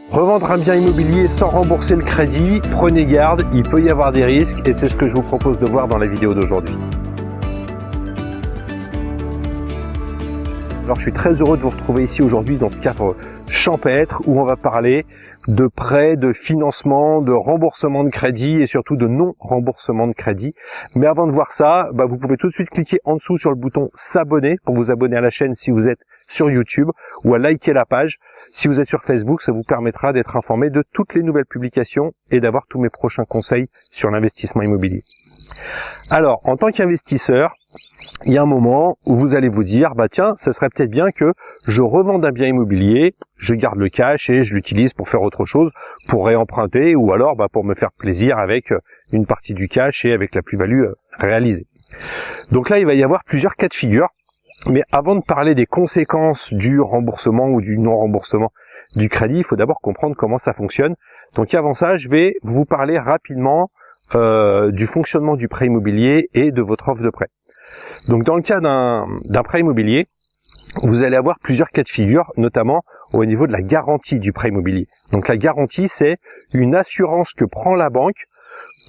Revendre un bien immobilier sans rembourser le crédit, prenez garde, il peut y avoir des risques et c'est ce que je vous propose de voir dans la vidéo d'aujourd'hui. Alors je suis très heureux de vous retrouver ici aujourd'hui dans ce cadre champêtre où on va parler de prêts, de financement, de remboursement de crédit et surtout de non-remboursement de crédit. Mais avant de voir ça, vous pouvez tout de suite cliquer en dessous sur le bouton s'abonner pour vous abonner à la chaîne si vous êtes sur YouTube ou à liker la page. Si vous êtes sur Facebook, ça vous permettra d'être informé de toutes les nouvelles publications et d'avoir tous mes prochains conseils sur l'investissement immobilier. Alors, en tant qu'investisseur, il y a un moment où vous allez vous dire, tiens, ça serait peut-être bien que je revende un bien immobilier, je garde le cash et je l'utilise pour faire autre chose, pour réemprunter ou alors pour me faire plaisir avec une partie du cash et avec la plus-value réalisée. Donc là, il va y avoir plusieurs cas de figure. Mais avant de parler des conséquences du remboursement ou du non-remboursement du crédit, il faut d'abord comprendre comment ça fonctionne. Donc avant ça, je vais vous parler rapidement du fonctionnement du prêt immobilier et de votre offre de prêt. Donc dans le cas d'un prêt immobilier, vous allez avoir plusieurs cas de figure, notamment au niveau de la garantie du prêt immobilier. Donc la garantie, c'est une assurance que prend la banque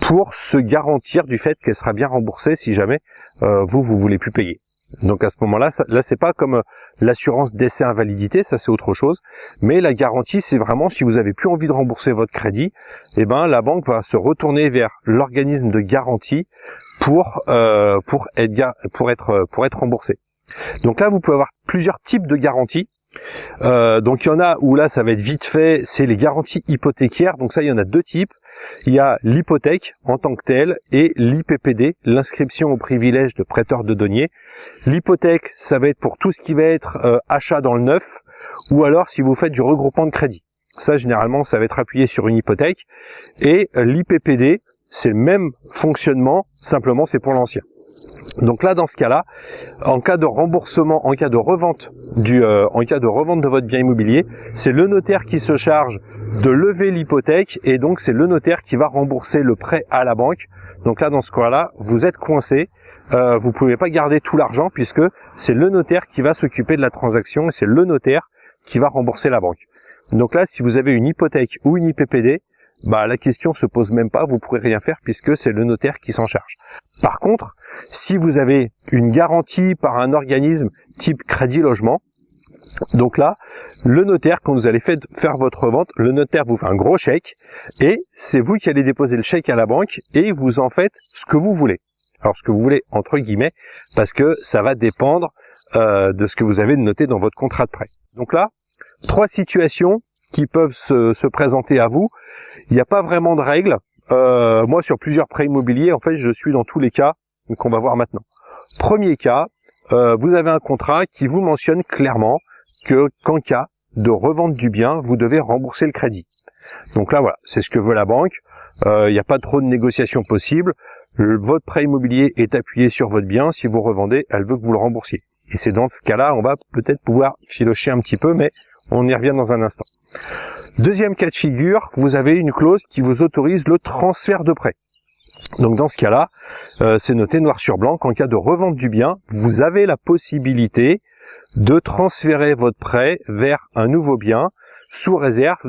pour se garantir du fait qu'elle sera bien remboursée si jamais vous voulez plus payer. Donc à ce moment-là, là c'est pas comme l'assurance décès invalidité, ça c'est autre chose. Mais la garantie, c'est vraiment si vous avez plus envie de rembourser votre crédit, la banque va se retourner vers l'organisme de garantie pour être remboursé. Donc là, vous pouvez avoir plusieurs types de garanties. Donc il y en a où là ça va être vite fait, c'est les garanties hypothécaires. Donc ça, il y en a deux types. Il y a l'hypothèque en tant que telle et l'IPPD, l'inscription au privilège de prêteur de deniers. L'hypothèque, ça va être pour tout ce qui va être achat dans le neuf ou alors si vous faites du regroupement de crédit. Ça, généralement, ça va être appuyé sur une hypothèque. Et l'IPPD, c'est le même fonctionnement, simplement c'est pour l'ancien. Donc là, dans ce cas-là, en cas de remboursement, en cas de revente de votre bien immobilier, c'est le notaire qui se charge de lever l'hypothèque et donc c'est le notaire qui va rembourser le prêt à la banque. Donc là, dans ce cas-là, vous êtes coincé. Vous pouvez pas garder tout l'argent puisque c'est le notaire qui va s'occuper de la transaction et c'est le notaire qui va rembourser la banque. Donc là, si vous avez une hypothèque ou une IPPD, la question se pose même pas, vous pourrez rien faire puisque c'est le notaire qui s'en charge. Par contre, si vous avez une garantie par un organisme type Crédit Logement, donc là, le notaire, quand vous allez faire votre vente, le notaire vous fait un gros chèque et c'est vous qui allez déposer le chèque à la banque et vous en faites ce que vous voulez. Alors ce que vous voulez entre guillemets, parce que ça va dépendre de ce que vous avez noté dans votre contrat de prêt. Donc là, 3 situations qui peuvent se présenter à vous. Il n'y a pas vraiment de règles. Moi, sur plusieurs prêts immobiliers, en fait, je suis dans tous les cas qu'on va voir maintenant. Premier cas, vous avez un contrat qui vous mentionne clairement qu'en cas de revente du bien, vous devez rembourser le crédit. Donc là, voilà, c'est ce que veut la banque. Il n'y a pas trop de négociations possibles. Votre prêt immobilier est appuyé sur votre bien. Si vous revendez, elle veut que vous le remboursiez. Et c'est dans ce cas-là, on va peut-être pouvoir filocher un petit peu, mais on y revient dans un instant. Deuxième cas de figure, vous avez une clause qui vous autorise le transfert de prêt. Donc dans ce cas-là, c'est noté noir sur blanc qu'en cas de revente du bien, vous avez la possibilité de transférer votre prêt vers un nouveau bien sous réserve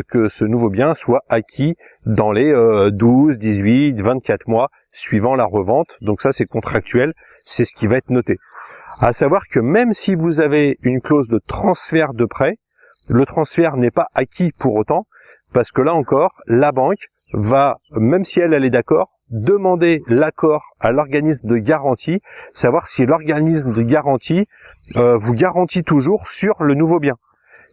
que ce nouveau bien soit acquis dans les 12, 18, 24 mois suivant la revente. Donc ça, c'est contractuel, c'est ce qui va être noté. À savoir que même si vous avez une clause de transfert de prêt, le transfert n'est pas acquis pour autant, parce que là encore, la banque va, même si elle est d'accord, demander l'accord à l'organisme de garantie, savoir si l'organisme de garantie vous garantit toujours sur le nouveau bien.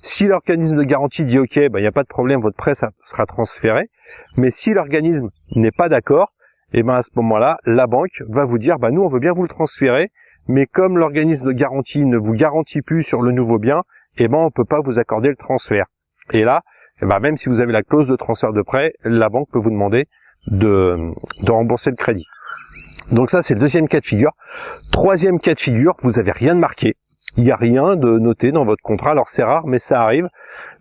Si l'organisme de garantie dit OK, il n'y a pas de problème, votre prêt ça sera transféré, mais si l'organisme n'est pas d'accord, à ce moment-là, la banque va vous dire nous on veut bien vous le transférer, mais comme l'organisme de garantie ne vous garantit plus sur le nouveau bien, on peut pas vous accorder le transfert. Et là, même si vous avez la clause de transfert de prêt, la banque peut vous demander de rembourser le crédit. Donc ça, c'est le deuxième cas de figure. Troisième cas de figure, vous avez rien de marqué. Il n'y a rien de noté dans votre contrat. Alors c'est rare, mais ça arrive.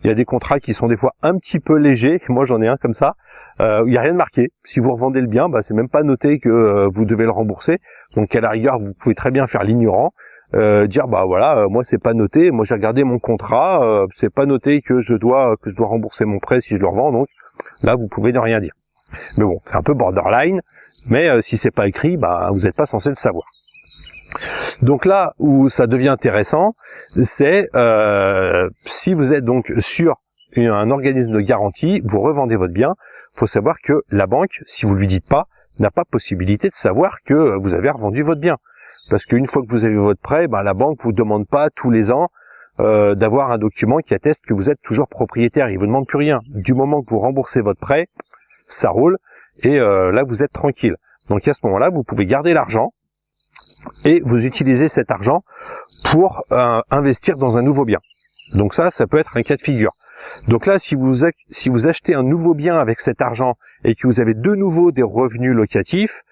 Il y a des contrats qui sont des fois un petit peu légers. Moi, j'en ai un comme ça. Il n'y a rien de marqué. Si vous revendez le bien, c'est même pas noté que vous devez le rembourser. Donc à la rigueur, vous pouvez très bien faire l'ignorant. dire bah voilà, moi c'est pas noté, moi j'ai regardé mon contrat, c'est pas noté que je dois rembourser mon prêt si je le revends, donc là vous pouvez ne rien dire. Mais bon, c'est un peu borderline, mais si c'est pas écrit, bah vous n'êtes pas censé le savoir. Donc là où ça devient intéressant, c'est si vous êtes donc sur un organisme de garantie, vous revendez votre bien, faut savoir que la banque, si vous lui dites pas, n'a pas possibilité de savoir que vous avez revendu votre bien. Parce qu'une fois que vous avez votre prêt, ben, la banque vous demande pas tous les ans d'avoir un document qui atteste que vous êtes toujours propriétaire. Il vous demande plus rien. Du moment que vous remboursez votre prêt, ça roule et là vous êtes tranquille. Donc à ce moment-là, vous pouvez garder l'argent et vous utilisez cet argent pour investir dans un nouveau bien. Donc ça peut être un cas de figure. Donc là, si vous achetez un nouveau bien avec cet argent et que vous avez de nouveau des revenus locatifs,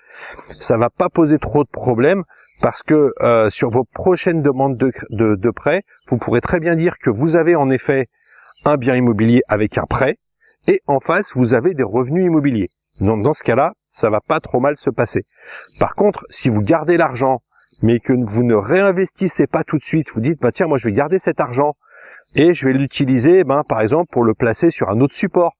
ça va pas poser trop de problèmes parce que sur vos prochaines demandes de prêt, vous pourrez très bien dire que vous avez en effet un bien immobilier avec un prêt et en face, vous avez des revenus immobiliers. Donc dans ce cas-là, ça va pas trop mal se passer. Par contre, si vous gardez l'argent mais que vous ne réinvestissez pas tout de suite, vous dites bah tiens, moi je vais garder cet argent et je vais l'utiliser, par exemple, pour le placer sur un autre support,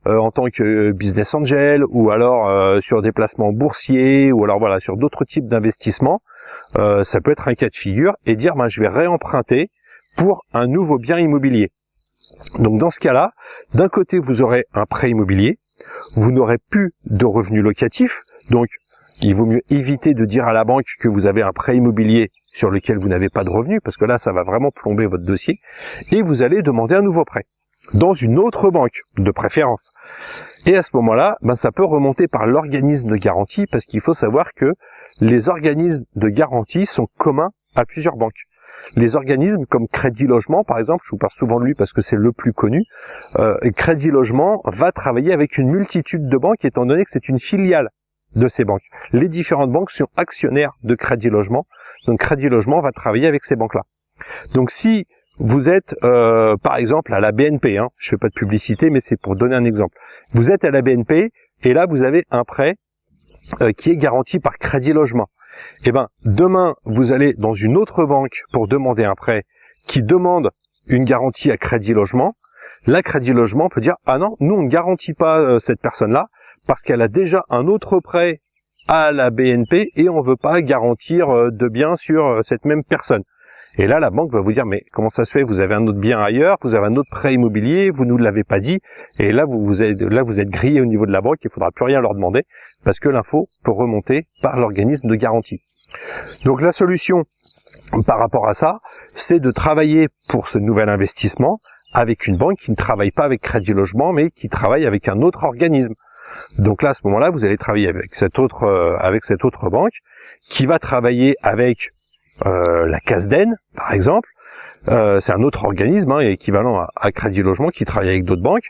en tant que business angel, ou alors sur des placements boursiers, ou alors voilà, sur d'autres types d'investissements. Ça peut être un cas de figure, et dire, je vais réemprunter pour un nouveau bien immobilier. Donc dans ce cas-là, d'un côté, vous aurez un prêt immobilier, vous n'aurez plus de revenus locatifs, donc il vaut mieux éviter de dire à la banque que vous avez un prêt immobilier sur lequel vous n'avez pas de revenus, parce que là, ça va vraiment plomber votre dossier, et vous allez demander un nouveau prêt, dans une autre banque, de préférence. Et à ce moment-là, ça peut remonter par l'organisme de garantie, parce qu'il faut savoir que les organismes de garantie sont communs à plusieurs banques. Les organismes comme Crédit Logement, par exemple, je vous parle souvent de lui parce que c'est le plus connu, Crédit Logement va travailler avec une multitude de banques, étant donné que c'est une filiale de ces banques. Les différentes banques sont actionnaires de Crédit Logement, donc Crédit Logement va travailler avec ces banques-là. Donc si vous êtes par exemple à la BNP, je fais pas de publicité mais c'est pour donner un exemple, vous êtes à la BNP et là vous avez un prêt qui est garanti par Crédit Logement. Et demain vous allez dans une autre banque pour demander un prêt qui demande une garantie à Crédit Logement. Là Crédit Logement peut dire ah non, nous on ne garantit pas cette personne-là parce qu'elle a déjà un autre prêt à la BNP et on veut pas garantir de bien sur cette même personne. Et là, la banque va vous dire, mais comment ça se fait? Vous avez un autre bien ailleurs, vous avez un autre prêt immobilier, vous nous l'avez pas dit, et là, vous êtes grillé au niveau de la banque, il faudra plus rien leur demander, parce que l'info peut remonter par l'organisme de garantie. Donc la solution par rapport à ça, c'est de travailler pour ce nouvel investissement avec une banque qui ne travaille pas avec Crédit Logement, mais qui travaille avec un autre organisme. Donc là, à ce moment-là, vous allez travailler avec cette autre banque, qui va travailler avec la Casden, par exemple. C'est un autre organisme équivalent à Crédit Logement qui travaille avec d'autres banques.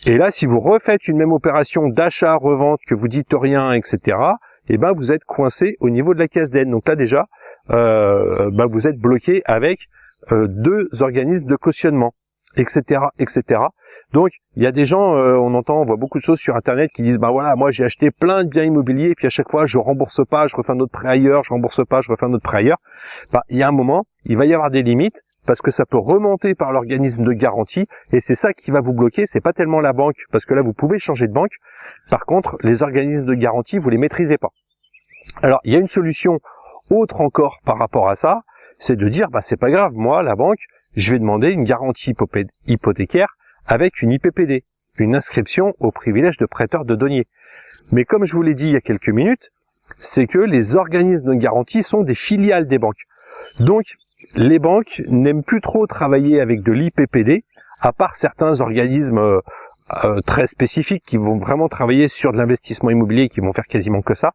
Et là, si vous refaites une même opération d'achat, revente, que vous dites rien, etc., vous êtes coincé au niveau de la Casden. Donc là déjà, vous êtes bloqué avec deux organismes de cautionnement, etc., etc. Donc il y a des gens, on voit beaucoup de choses sur Internet qui disent voilà, moi j'ai acheté plein de biens immobiliers, puis à chaque fois je rembourse pas, je refais un autre prêt ailleurs, je rembourse pas, je refais un autre prêt ailleurs. Il y a un moment, il va y avoir des limites parce que ça peut remonter par l'organisme de garantie et c'est ça qui va vous bloquer. C'est pas tellement la banque parce que là vous pouvez changer de banque. Par contre, les organismes de garantie vous les maîtrisez pas. Alors il y a une solution autre encore par rapport à ça, c'est de dire c'est pas grave, moi la banque, je vais demander une garantie hypothécaire avec une IPPD, une inscription au privilège de prêteur de deniers. Mais comme je vous l'ai dit il y a quelques minutes, c'est que les organismes de garantie sont des filiales des banques. Donc, les banques n'aiment plus trop travailler avec de l'IPPD, à part certains organismes très spécifiques qui vont vraiment travailler sur de l'investissement immobilier et qui vont faire quasiment que ça.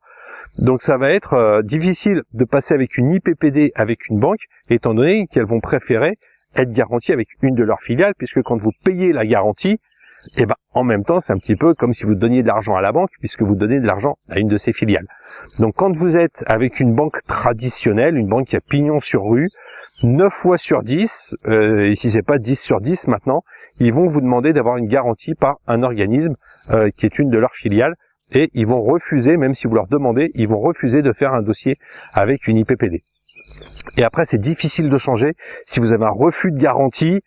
Donc ça va être difficile de passer avec une IPPD avec une banque, étant donné qu'elles vont préférer être garanties avec une de leurs filiales, puisque quand vous payez la garantie, en même temps, c'est un petit peu comme si vous donniez de l'argent à la banque, puisque vous donnez de l'argent à une de ses filiales. Donc quand vous êtes avec une banque traditionnelle, une banque qui a pignon sur rue, 9 fois sur 10, et si c'est pas 10 sur 10 maintenant, ils vont vous demander d'avoir une garantie par un organisme qui est une de leurs filiales, et ils vont refuser, même si vous leur demandez, ils vont refuser de faire un dossier avec une IPPD. Et après, c'est difficile de changer. Si vous avez un refus de garantie,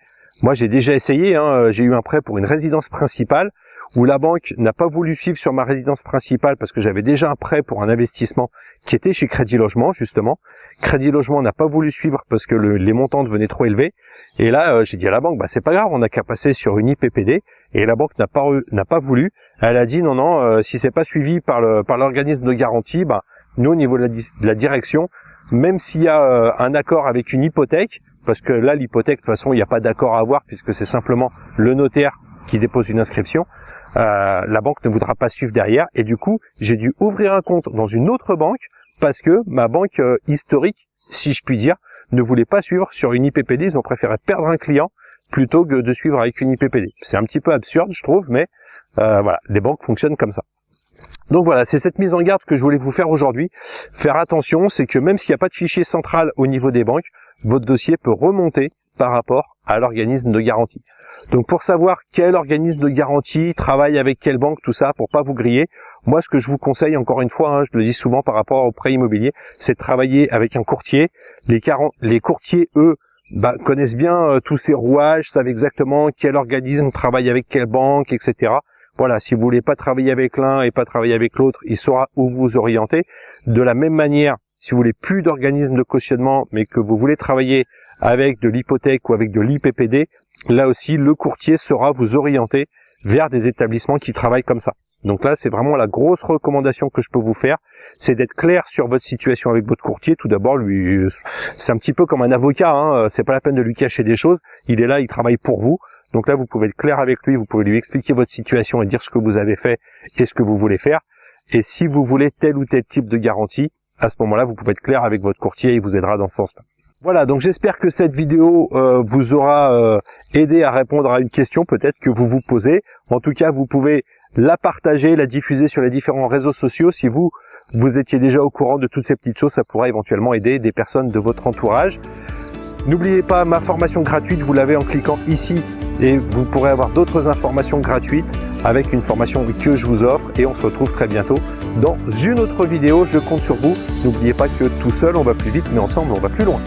moi j'ai déjà essayé, j'ai eu un prêt pour une résidence principale où la banque n'a pas voulu suivre sur ma résidence principale parce que j'avais déjà un prêt pour un investissement qui était chez Crédit Logement, justement. Crédit Logement n'a pas voulu suivre parce que les montants devenaient trop élevés. Et là, j'ai dit à la banque, c'est pas grave, on n'a qu'à passer sur une IPPD. Et la banque n'a pas voulu. Elle a dit non, si c'est pas suivi par l'organisme de garantie, nous au niveau de la direction, même s'il y a un accord avec une hypothèque, parce que là l'hypothèque de toute façon il n'y a pas d'accord à avoir puisque c'est simplement le notaire qui dépose une inscription, la banque ne voudra pas suivre derrière et du coup j'ai dû ouvrir un compte dans une autre banque parce que ma banque historique, si je puis dire, ne voulait pas suivre sur une IPPD. Ils ont préféré perdre un client plutôt que de suivre avec une IPPD. C'est un petit peu absurde je trouve, mais voilà, les banques fonctionnent comme ça. Donc voilà, c'est cette mise en garde que je voulais vous faire aujourd'hui. Faire attention, c'est que même s'il n'y a pas de fichier central au niveau des banques, votre dossier peut remonter par rapport à l'organisme de garantie. Donc pour savoir quel organisme de garantie travaille avec quelle banque, tout ça, pour pas vous griller, moi ce que je vous conseille, encore une fois, je le dis souvent par rapport au prêt immobilier, c'est de travailler avec un courtier. Les courtiers, eux, connaissent bien tous ces rouages, savent exactement quel organisme travaille avec quelle banque, etc. Voilà, si vous voulez pas travailler avec l'un et pas travailler avec l'autre, il saura où vous orienter. De la même manière, si vous voulez plus d'organisme de cautionnement, mais que vous voulez travailler avec de l'hypothèque ou avec de l'IPPD, là aussi, le courtier saura vous orienter vers des établissements qui travaillent comme ça. Donc là, c'est vraiment la grosse recommandation que je peux vous faire, c'est d'être clair sur votre situation avec votre courtier. Tout d'abord, lui, c'est un petit peu comme un avocat, c'est pas la peine de lui cacher des choses. Il est là, il travaille pour vous. Donc là, vous pouvez être clair avec lui, vous pouvez lui expliquer votre situation et dire ce que vous avez fait et ce que vous voulez faire. Et si vous voulez tel ou tel type de garantie, à ce moment-là, vous pouvez être clair avec votre courtier et il vous aidera dans ce sens-là. Voilà, donc j'espère que cette vidéo vous aura aidé à répondre à une question peut-être que vous vous posez. En tout cas, vous pouvez la partager, la diffuser sur les différents réseaux sociaux. Si vous étiez déjà au courant de toutes ces petites choses, ça pourra éventuellement aider des personnes de votre entourage. N'oubliez pas ma formation gratuite, vous l'avez en cliquant ici et vous pourrez avoir d'autres informations gratuites avec une formation que je vous offre et on se retrouve très bientôt dans une autre vidéo. Je compte sur vous. N'oubliez pas que tout seul on va plus vite mais ensemble on va plus loin.